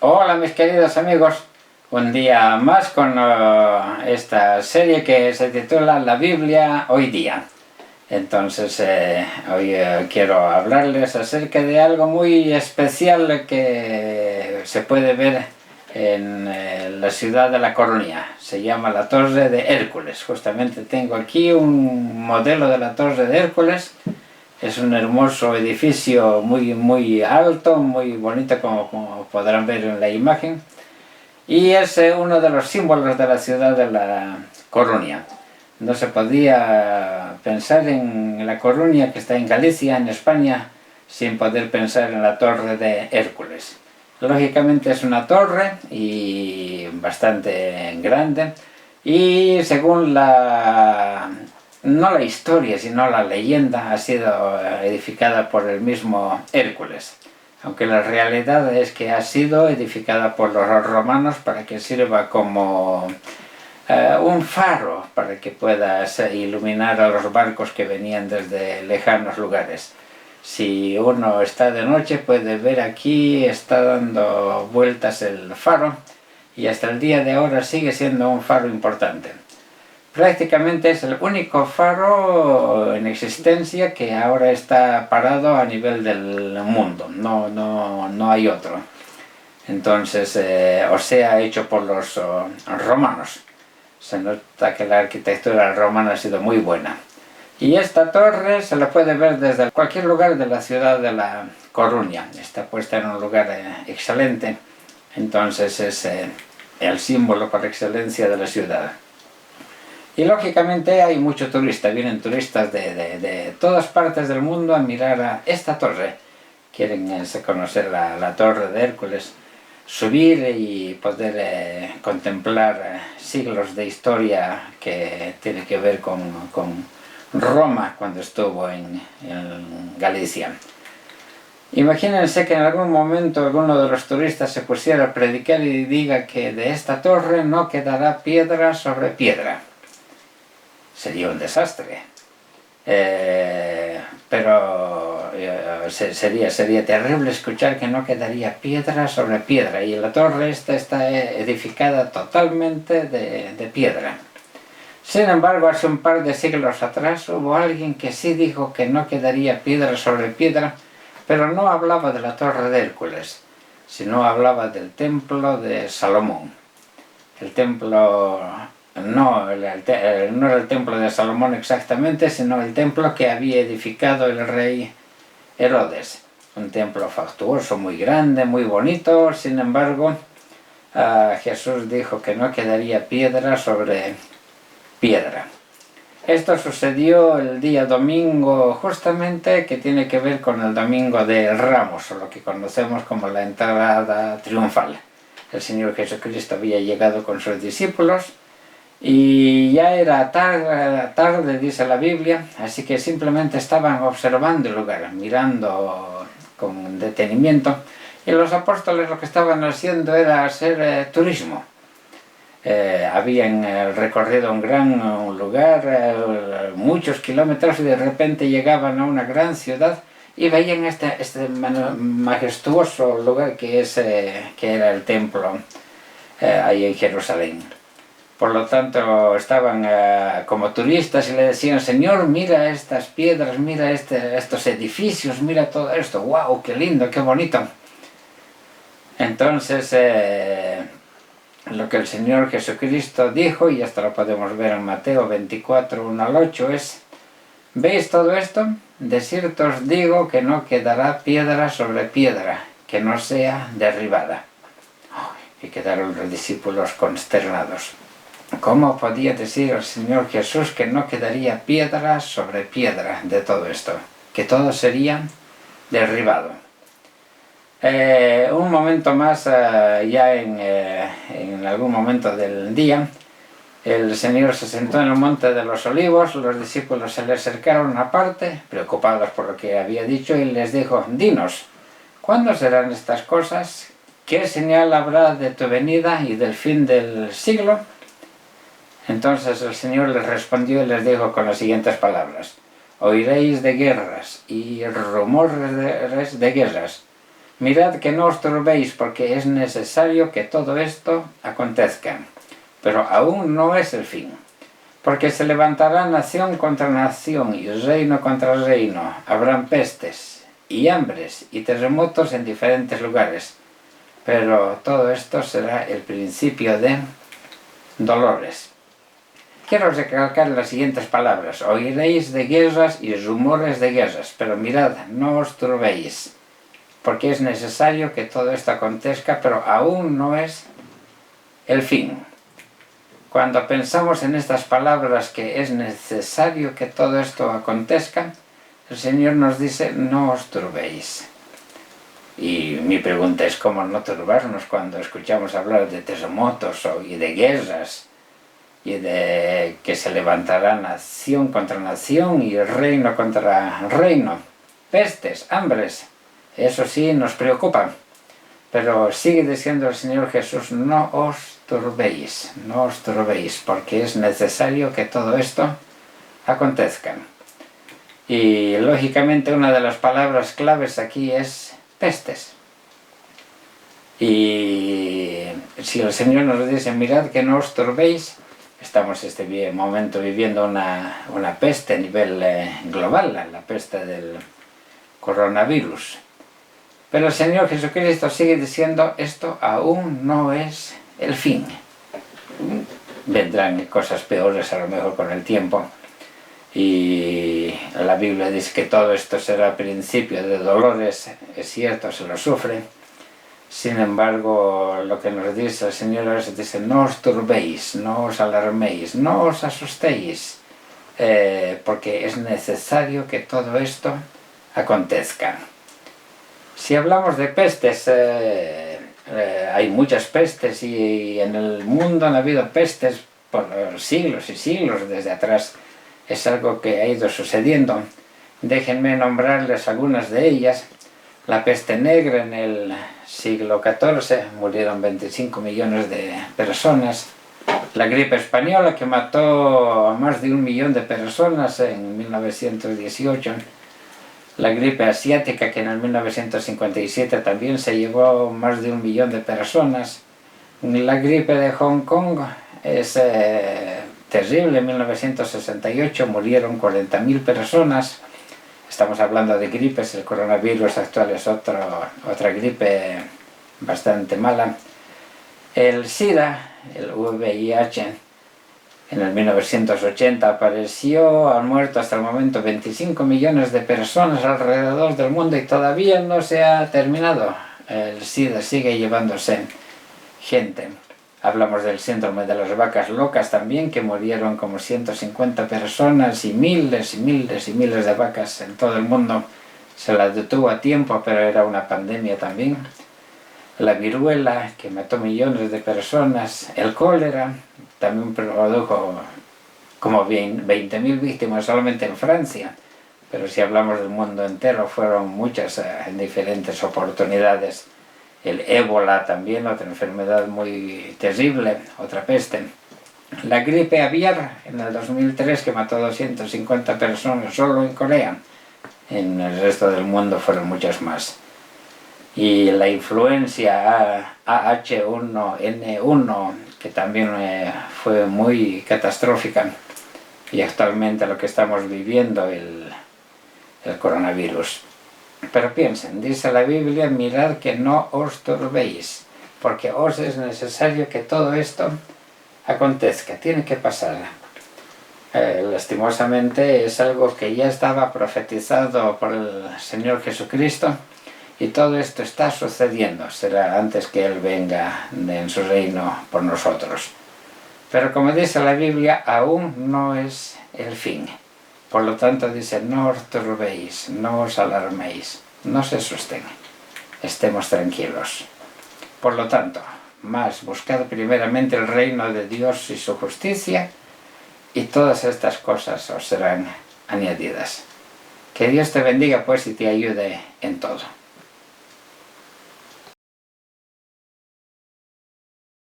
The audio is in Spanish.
Hola mis queridos amigos, un día más con esta serie que se titula La Biblia hoy día. Entonces hoy quiero hablarles acerca de algo muy especial que se puede ver en la ciudad de La Coruña. Se llama la Torre de Hércules. Justamente tengo aquí un modelo de la Torre de Hércules. Es un hermoso edificio muy alto, muy bonito como podrán ver en la imagen. Y es uno de los símbolos de la ciudad de La Coruña. No se podía pensar en La Coruña, que está en Galicia, en España, sin poder pensar en la Torre de Hércules. Lógicamente es una torre y bastante grande, y según no la historia, sino la leyenda, ha sido edificada por el mismo Hércules. Aunque la realidad es que ha sido edificada por los romanos para que sirva como un faro, para que puedas iluminar a los barcos que venían desde lejanos lugares. Si uno está de noche puede ver aquí, está dando vueltas el faro, y hasta el día de ahora sigue siendo un faro importante. Prácticamente es el único faro en existencia que ahora está parado a nivel del mundo, no hay otro. Entonces, o sea, hecho por los romanos. Se nota que la arquitectura romana ha sido muy buena. Y esta torre se la puede ver desde cualquier lugar de la ciudad de La Coruña. Está puesta en un lugar excelente, entonces es el símbolo por excelencia de la ciudad. Y lógicamente hay muchos turistas, vienen turistas de todas partes del mundo a mirar a esta torre. Quieren conocer la Torre de Hércules, subir y poder contemplar siglos de historia que tiene que ver con Roma cuando estuvo en Galicia. Imagínense que en algún momento alguno de los turistas se pusiera a predicar y diga que de esta torre no quedará piedra sobre piedra. Sería un desastre, pero sería terrible escuchar que no quedaría piedra sobre piedra, y la torre esta está edificada totalmente de piedra. Sin embargo, hace un par de siglos atrás hubo alguien que sí dijo que no quedaría piedra sobre piedra, pero no hablaba de la Torre de Hércules, sino hablaba del templo de Salomón. El templo no era el templo de Salomón exactamente, sino el templo que había edificado el rey Herodes. Un templo fastuoso, muy grande, muy bonito. Sin embargo, Jesús dijo que no quedaría piedra sobre piedra. Esto sucedió el día domingo, justamente, que tiene que ver con el domingo de Ramos, o lo que conocemos como la entrada triunfal. El Señor Jesucristo había llegado con sus discípulos y ya era tarde, dice la Biblia, así que simplemente estaban observando el lugar, mirando con detenimiento, y los apóstoles lo que estaban haciendo era hacer turismo. Habían recorrido un gran lugar, muchos kilómetros, y de repente llegaban a una gran ciudad y veían este majestuoso lugar que era el templo ahí en Jerusalén. Por lo tanto, estaban como turistas y le decían: Señor, mira estas piedras, mira estos edificios, mira todo esto, wow, qué lindo, qué bonito. Entonces, lo que el Señor Jesucristo dijo, y esto lo podemos ver en Mateo 24, 1 al 8, es: ¿veis todo esto? De cierto os digo que no quedará piedra sobre piedra que no sea derribada. Y quedaron los discípulos consternados. ¿Cómo podía decir el Señor Jesús que no quedaría piedra sobre piedra de todo esto? Que todo sería derribado. Un momento más, ya en algún momento del día, el Señor se sentó en el monte de los Olivos. Los discípulos se le acercaron aparte, preocupados por lo que había dicho, y les dijo: dinos, ¿cuándo serán estas cosas? ¿Qué señal habrá de tu venida y del fin del siglo? Entonces el Señor les respondió y les dijo con las siguientes palabras: oiréis de guerras y rumores de guerras, mirad que no os turbéis, porque es necesario que todo esto acontezca, pero aún no es el fin. Porque se levantará nación contra nación y reino contra reino. Habrán pestes y hambres y terremotos en diferentes lugares. Pero todo esto será el principio de dolores. Quiero recalcar las siguientes palabras. Oiréis de guerras y rumores de guerras, pero mirad, no os turbéis, porque es necesario que todo esto acontezca, pero aún no es el fin. Cuando pensamos en estas palabras, que es necesario que todo esto acontezca, el Señor nos dice, no os turbéis. Y mi pregunta es, ¿cómo no turbarnos cuando escuchamos hablar de terremotos y de guerras, y de que se levantará nación contra nación y reino contra reino? Pestes, hambres, eso sí nos preocupa. Pero sigue diciendo el Señor Jesús, no os turbéis, no os turbéis, porque es necesario que todo esto acontezca. Y lógicamente una de las palabras claves aquí es pestes. Y si el Señor nos dice, mirad que no os turbéis, estamos este momento viviendo una peste a nivel global, la peste del coronavirus. Pero el Señor Jesucristo sigue diciendo, esto aún no es el fin. Vendrán cosas peores a lo mejor con el tiempo. Y la Biblia dice que todo esto será principio de dolores, es cierto, se lo sufre. Sin embargo, lo que nos dice el Señor es, dice, no os turbéis, no os alarméis, no os asustéis, porque es necesario que todo esto acontezca. Si hablamos de pestes, hay muchas pestes y en el mundo han habido pestes por siglos y siglos desde atrás. Es algo que ha ido sucediendo. Déjenme nombrarles algunas de ellas. La peste negra en el siglo XIV, murieron 25 millones de personas. La gripe española, que mató a más de 1 millón de personas en 1918. La gripe asiática, que en el 1957 también se llevó más de 1 millón de personas. La gripe de Hong Kong es terrible, en 1968 murieron 40.000 personas. Estamos hablando de gripes, el coronavirus actual es otra gripe bastante mala. El SIDA, el VIH, en el 1980 apareció, han muerto hasta el momento 25 millones de personas alrededor del mundo y todavía no se ha terminado. El SIDA sigue llevándose gente. Hablamos del síndrome de las vacas locas también, que murieron como 150 personas y miles y miles y miles de vacas en todo el mundo. Se la detuvo a tiempo, pero era una pandemia también. La viruela, que mató millones de personas. El cólera también produjo como 20.000 víctimas solamente en Francia. Pero si hablamos del mundo entero, fueron muchas en diferentes oportunidades. El ébola también, otra enfermedad muy terrible, otra peste. La gripe aviar en el 2003, que mató 250 personas solo en Corea. En el resto del mundo fueron muchas más. Y la influencia AH1N1, que también fue muy catastrófica. Y actualmente lo que estamos viviendo, el coronavirus. Pero piensen, dice la Biblia, mirad que no os turbéis, porque os es necesario que todo esto acontezca, tiene que pasar. Lastimosamente es algo que ya estaba profetizado por el Señor Jesucristo y todo esto está sucediendo, será antes que Él venga en su reino por nosotros. Pero como dice la Biblia, aún no es el fin. Por lo tanto dice, no os turbéis, no os alarméis, no se asusten, estemos tranquilos. Por lo tanto, más buscad primeramente el reino de Dios y su justicia, y todas estas cosas os serán añadidas. Que Dios te bendiga pues y te ayude en todo.